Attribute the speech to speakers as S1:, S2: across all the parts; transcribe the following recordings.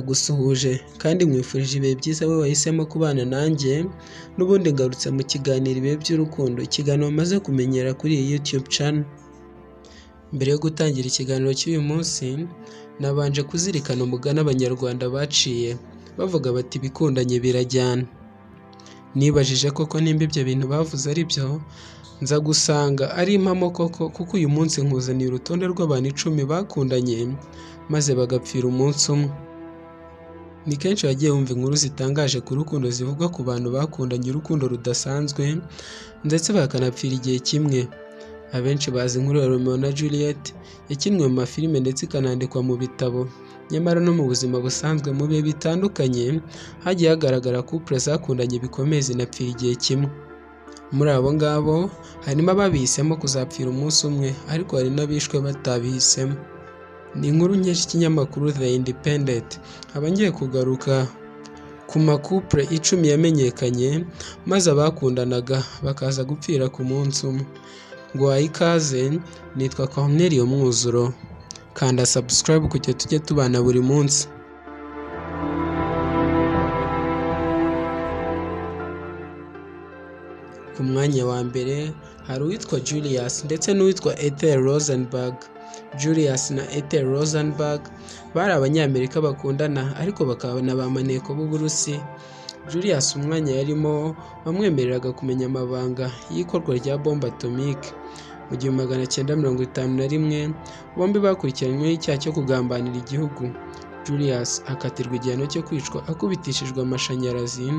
S1: ndagusuhuje kandi nkwifurije ibihe byiza we wahisemo kubana nanjye n'ubundi ngarutse mu kiganiro ibihe by'urukundo, ikiganiro maze kumenyera kuri iyi YouTube channel. Mbere yo gutangira ikiganiro cy'uyu munsi nabanje kuzirikana umugani abanyarwanda baciye bavuga bati ibikundanye birajyana. Nibajije koko nimba ibyo bintu bavuze ari byo, nza gusanga ari impamo koko, kuko uyu munsi nkuzaniye urutonde rw'abantu 10 bakundanye maze bagapfira umunsi umwe. Ni kenshi wagiye wumva inkuru zitangaje ku rukundo zivuga ku bantu bakundanye urukundo rudasanzwe ndetse bakanapfira igihe kimwe. Abenshi bazi inkuru ya Romeo na Juliet yakinwe mu mafilime ndetse ikanandikwa mu bitabo, nyamara no mu buzima busanzwe mu bihe bitandukanye hagiye hagaragara couple zakundanye bikomeye zinapfira igihe kimwe. Muri abo ngabo harimo ababihisemo kuzapfira umunsi umwe, ariko hari n'abishwe batabihisemo. Ni inkuru nyinshi ikinyamakuru The Independent ngiye kugaruka ku makupure 10 yamenyekanye maze abakundanaga bakaza gupfira ku munsi umwe. Ngo ikaze, nitwa Corneliyo Mwuzuro, kanda subscribe kugira tujye tubana buri munsi. Ku mwanya wa mbere hari uwitwa Julius ndetse n'uwitwa Ethel Rosenberg. Julius na Ethel Rosenberg bari abanyamerika bakundana ariko bakaba ba maneko b'Uburusi. Julius umwanya yarimo bamwemereraga kumenya amabanga y'ikorwa rya bombe atomique. Mu 1951 bombi bakurikiranyweho icyaha cyo kugambanira igihugu. Julius akatirwa igihano cyo kwicwa akubitishijwe amashanyarazi,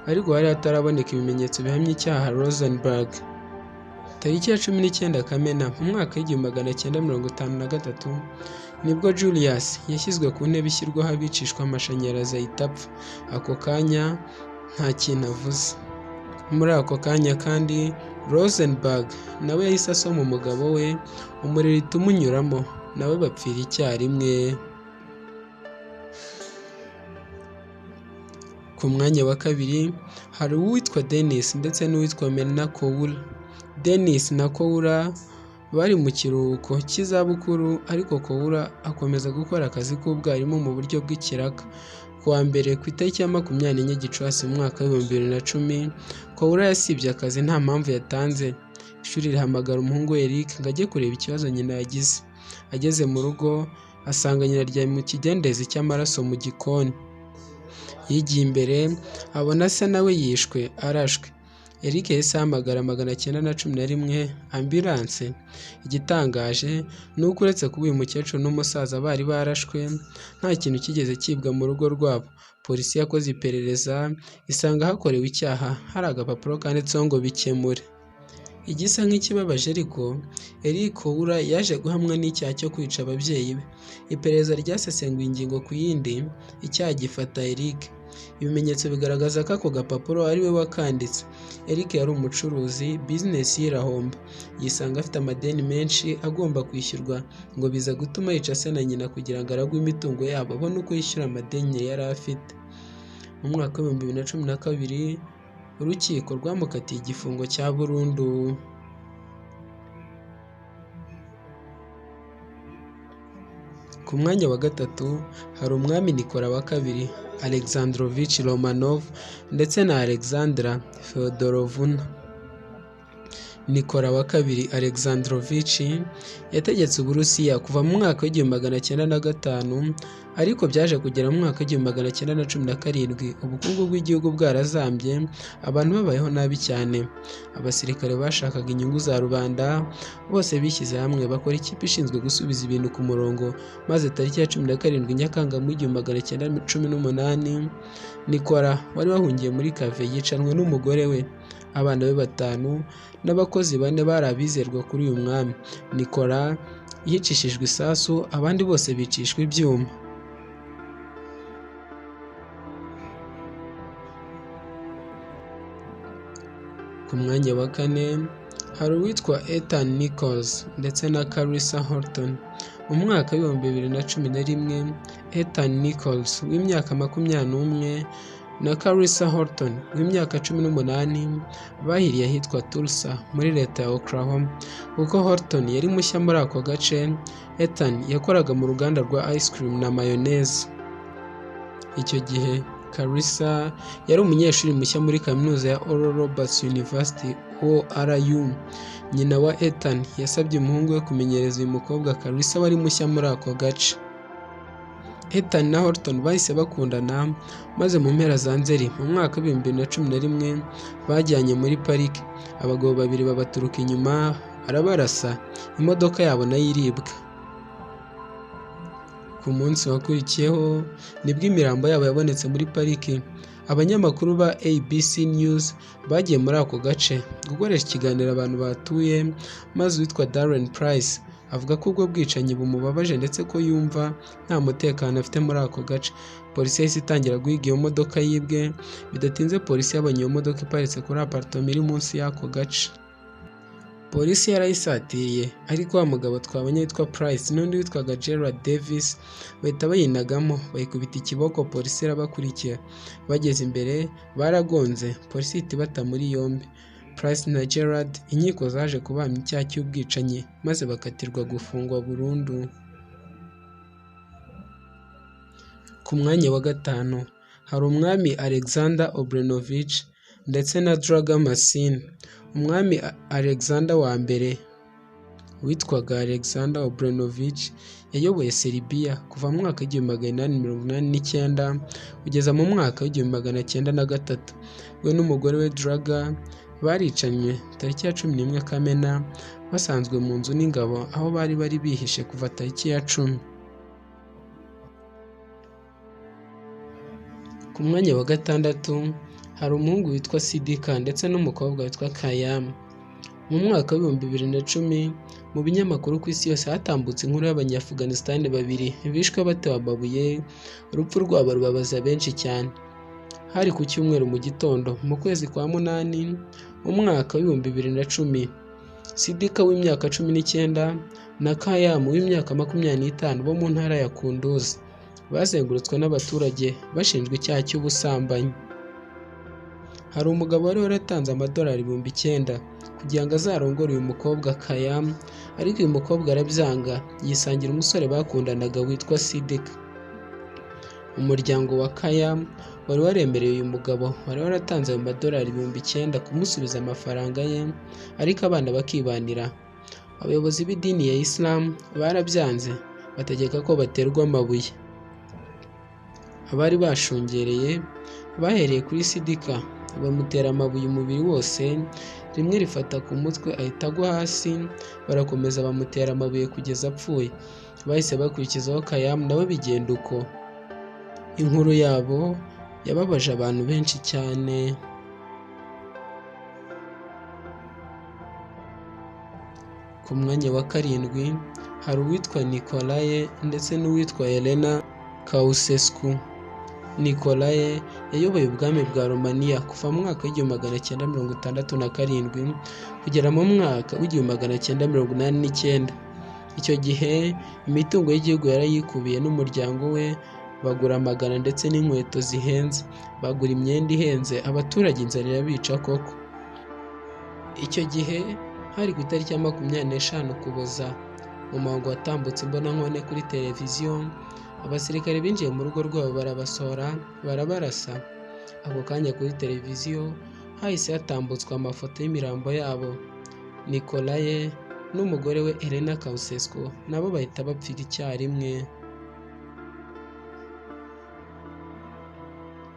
S1: ariko hari hataraboneka ibimenyetso bihamya icyaha Rosenberg. Tariki ya 19 Kamena mu mwaka w'1953 nibwo Julius yashyizwe ku ntebe ishyirwaho abicishwa amashanyarazi ahita apfa. Ako kanya nta kintu avuze. Muri ako kanya kandi Rosenberg nawe yahise asoma umugabo we, umuriro uhita umunyuramo, nawe bapfira icyarimwe. Ku mwanya wa kabiri hari uwitwa Dennis ndetse n'uwitwa Menya. Dennis na Koura bari mu kiruhuko cy'izabukuru, ariko Koura akomeza gukora akazi k'ubwarimu mu buryo bw'ikiraka. Kuwa mbere ku itariki ya 24 Gicurasi mu mwaka wa 2010 Koura yasibye akazi nta mpamvu yatanze. Ishuri rihamagara umuhungu we Eric ngo ajye kureba ikibazo nyina yagize. Ageze mu rugo asanga nyina aryamye mu kidendezi cy'amaraso mu gikoni. Yigiye imbere abona se nawe yishwe arashwe. Eric yahise ahamagara 911 ambulance. Igitangaje ni uko uretse kuba uyu mukecuru n'umusaza bari barashwe, nta kintu kigeze kibwa mu rugo rwabo. Polisi yakoze iperereza isanga hakorewe icyaha, hari agapapuro kanditseho ngo bikemure. Igisa nk'ikibabaje ariko Eric Koura yaje guhamwa n'icyaha cyo kwica ababyeyi be. Iperereza ryasesenguye ingingo ku yindi, icyaha gifata Eric. Ibimenyetso bigaragaza ko ako gapapuro ari we wakanditse. Eric yari umucuruzi, business irahomba, yisanga afite amadeni menshi agomba kwishyurwa, ngo biza gutuma yica se na nyina kugira ngo aragwe imitungo yabo abone uko yishyura amadeni yari afite. Mu mwaka wa 2012 urukiko rwamukatiye igifungo cya burundu. Ku mwanya wa gatatu hari umwami Nikola wa kabiri Alexandrovich Romanov ndetse na Alexandra Feodorovna. Nikola wa kabiri Alexandrovich yategetse Uburusiya kuva mu mwaka w'1905, ariko byaje kugera mu mwaka w'1917 ubukungu bw'igihugu bwarazambye, abantu babayeho nabi cyane. Abasirikare bashakaga inyungu za rubanda, bose bishyize hamwe bakora ikipe ishinzwe gusubiza ibintu ku murongo, maze tariki ya 17 Nyakanga mu 1918 Nikola wari wahungiye muri Cave yicanwe n'umugore we, abana be 5 n'abakozi 4 bari abizerwa kuri uyu mwami. Nikola yicishijwe isasu, abandi bose bicishwa ibyuma. Ku mwanya wa 4 hari uwitwa Ethan Nichols ndetse na Carissa Horton. Mu mwaka wa 2011 Ethan Nichols w'imyaka 21 na Carissa Horton w'imyaka 18 bahiriye ahitwa Tulsa muri leta ya Oklahoma. Kuko Horton yari mushya muri ako gace, Ethan yakoraga mu ruganda rwa ice cream na mayonnaise. Icyo gihe Clarissa yari umunyeshuri mushya muri kaminuza ya Oral Roberts University ORU. Nyina wa Ethan yasabye umuhungu we kumenyereza uyu mukobwa Clarissa wari mushya muri ako gace. Ethan na Horton bahise bakundana, maze mu mpera za Nzeri mu mwaka wa 2011 bajyanye muri parike. Abagabo babiri babaturuka inyuma arabarasa, imodoka yabo nayo iribwa. Ku munsi wakurikiyeho nibwo imirambo yabo yabonetse muri pariki. Abanyamakuru ba ABC News bagiye muri ako gace gukoresha ikiganiro abantu batuye, maze uwitwa Darren Price avuga ko ubwo bwicanyi bumubabaje ndetse ko yumva nta mutekano afite muri ako gace. Polisi yahise itangira guhiga iyo modoka yibwe. Bidatinze polisi yabonye iyo modoka iparitse kuri apartment iri munsi y'ako gace. Polisi yarayisatiriye, ariko wa mugabo twabonye witwa Price n'undi witwaga Gerald Davis bahita bayinagamo, bayikubita ikiboko. Polisi irabakurikira, bageze imbere baragonze, polisi ihita ibata muri yombi. Price na Gerald inkiko zaje kubahamya icyaha cy'ubwicanyi, maze bakatirwa gufungwa burundu. Ku mwanya wa gatanu hari umwami Alexander Obrenovich ndetse na Draga Masin. Umwami Alexander wa mbere witwaga Alexander Obrenovich yayoboye Serbia kuva mu mwaka wa 1889 kugeza mu mwaka wa 1903. We n'umugore we Draga baricanywe tariki ya 11 Kamena basanzwe mu nzu n'ingabo aho bari bihishe kuva tariki ya 10. Ku mwanya wa gatandatu hari umuhungu witwa Sidika ndetse n'umukobwa witwa Kayam. Mu mwaka wa 2010 mu binyamakuru ku isi yose hatambutse inkuru y'Abanyaafghanistan babiri bishwe batewe amabuye. Urupfu rwabo rubabaza benshi cyane. Hari ku cyumweru mu gitondo mu kwezi kwa munani mu mwaka wa 2010. Sidika w'imyaka 19 na Kayam w'imyaka 25 bo mu ntara ya Kunduz bazengurutswe n'abaturage bashinjwa icyaha cy'ubusambanyi. Hari umugabo wari waratanze amadolari 9,000 kugira ngo azarongore uyu mukobwa Kayam, ariko uyu mukobwa arabyanga, yisangira umusore bakundanaga witwa Sidika. Umuryango wa Kayam wari waremereye uyu mugabo wari waratanze ayo madolari 9,000 kumusubiza amafaranga ye, ariko abana bakibanira. Abayobozi b'idini ya Islam barabyanze, bategeka ko baterwa amabuye. Abari bashungereye bahereye kuri Sidika bamutera amabuye umubiri wose, rimwe rifata ku mutwe ahita agwa hasi, barakomeza bamutera amabuye kugeza apfuye. Bahise bakurikizaho Kayam nawe bigenda uko. Inkuru yabo yababaje abantu benshi cyane. Ku mwanya wa karindwi hari uwitwa Nicolae ndetse n'uwitwa Elena Ceausescu. Nicolae yayoboye ubwami bwa Romania kuva mu mwaka wa 1967 kugera mu mwaka wa 1989. Icyo gihe imitungo y'igihugu yarayikubiye n'umuryango we, bagura amagana ndetse n'inkweto zihenze, bagura imyenda ihenze, abaturage inzara irabica koko. Icyo gihe hari ku itariki ya 25 Ukuboza, mu muhango watambutse imbonankubone kuri televiziyo, abasirikare binjiye mu rugo rwabo barabasohora, barabarasa. Ako kanya kuri televiziyo hahise hatambutswa amafoto y'imirambo yabo. Nicolae n'umugore we Elena Ceausescu nabo bahita bapfira icyarimwe.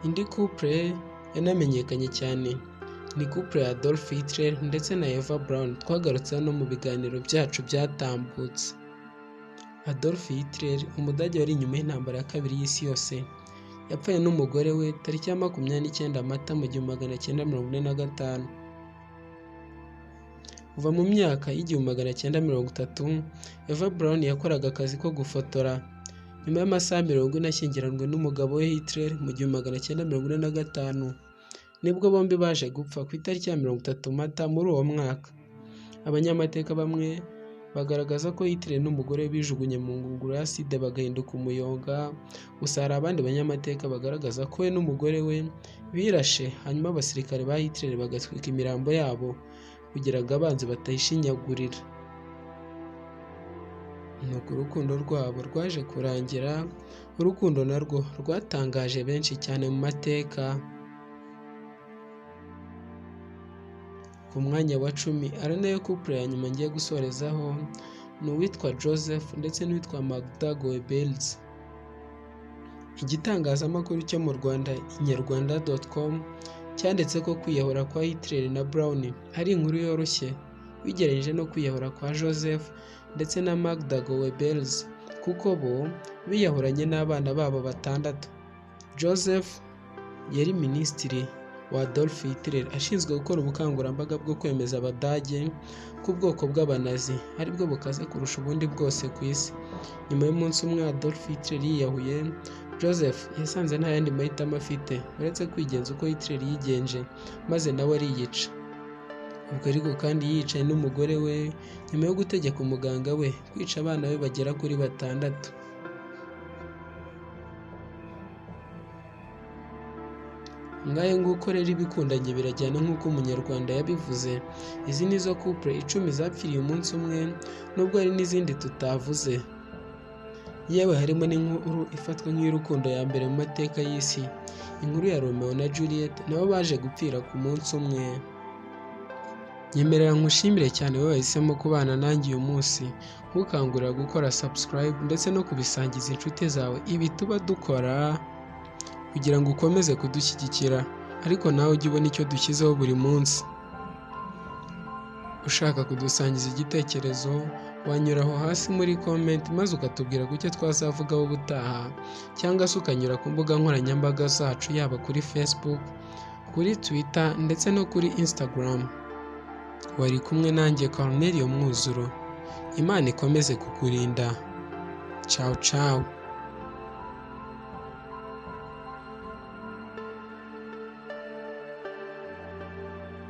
S1: Indi couple yanamenyekanye cyane ni couple ya Adolf Hitler ndetse na Eva Braun, twagarutse hano mu biganiro byacu byatambutse. Adolf Hitler, umudage wari inyuma y'intambara ya kabiri y'isi yose, yapfuye n'umugore we tariki ya 29 Mata mu 1945. Kuva mu myaka y'1930 Eva Braun yakoraga akazi ko gufotora. Nyuma y'amasaha 40 ashyingiranwe n'umugabo we Hitler mu 1945, nibwo bombi baje gupfa ku itariki ya 30 Mata muri uwo mwaka. Abanyamateka bamwe bagaragaza ko Hitler n'umugore we bijugunye mu ngunguru ya acide bagahinduka umuyonga. Gusa hari abandi banyamateka bagaragaza ko we n'umugore we birashe, hanyuma abasirikare ba Hitler bagatwika imirambo yabo kugira ngo abanzi batayishinyagurira. nuko urukundo rwabo rwaje kurangira. Urukundo narwo rwatangaje benshi cyane mu mateka. Ku mwanya wa 10 ari nayo couple ya nyuma ngiye gusorezaho ni uwitwa Joseph ndetse n'uwitwa Magda Goebbels. Igitangazamakuru cyo mu Rwanda inyarwanda.com cyanditse ko kwiyahura kwa Hitler na Brown ari inkuru yoroshye bigereranyije no kwiyahura kwa Joseph ndetse na Magda Goebbels kuko bo biyahuranye n'abana babo 6. Joseph yari minisitiri wa Adolf Hitler ashinzwe gukora ubukangurambaga bwo kwemeza Abadage ku bwoko bw'Abanazi aribwo bukaze kurusha ubundi bwose ku isi. Nyuma y'umunsi umwe Adolf Hitler yiyahuye, Joseph yasanze nta yandi mahitamo afite uretse kwigenza uko Hitler yigenje maze nawe ariyica. Ubwo ariko kandi yicaye n'umugore we nyuma yo gutegeka umuganga we kwica abana be bagera kuri 6. Ngaye nguko rero ibikundanye birajyana nk'uko umunyarwanda yabivuze. Izi nizo couple 10 zapfiriye umunsi umwe nubwo hari n'izindi tutavuze. Yewe harimo n'inkuru ifatwa nk'iy'urukundo ya mbere mu mateka y'isi, inkuru ya Romeo na Juliet nabo baje gupfira ku munsi umwe. Nyemerera nkushimire cyane wowe wahisemo kubana nanjye uyu munsi, nkukangurira gukora subscribe ndetse no kubisangiza inshuti zawe ibi tuba dukora kugira ngo ukomeze kudushyigikira, ariko nawe ujye ubona icyo dushyizeho buri munsi. Ushaka kudusangiza igitekerezo wanyura aho hasi muri comment maze ukatubwira kucyo twazavugaho ubutaha, cyangwa se ukanyura ku mbuga nkoranyambaga zacu yaba kuri Facebook, kuri Twitter ndetse no kuri Instagram. Wari kumwe nanjye Cornelius Mwuzuro. Imana ikomeze kukurinda. Ciao ciao.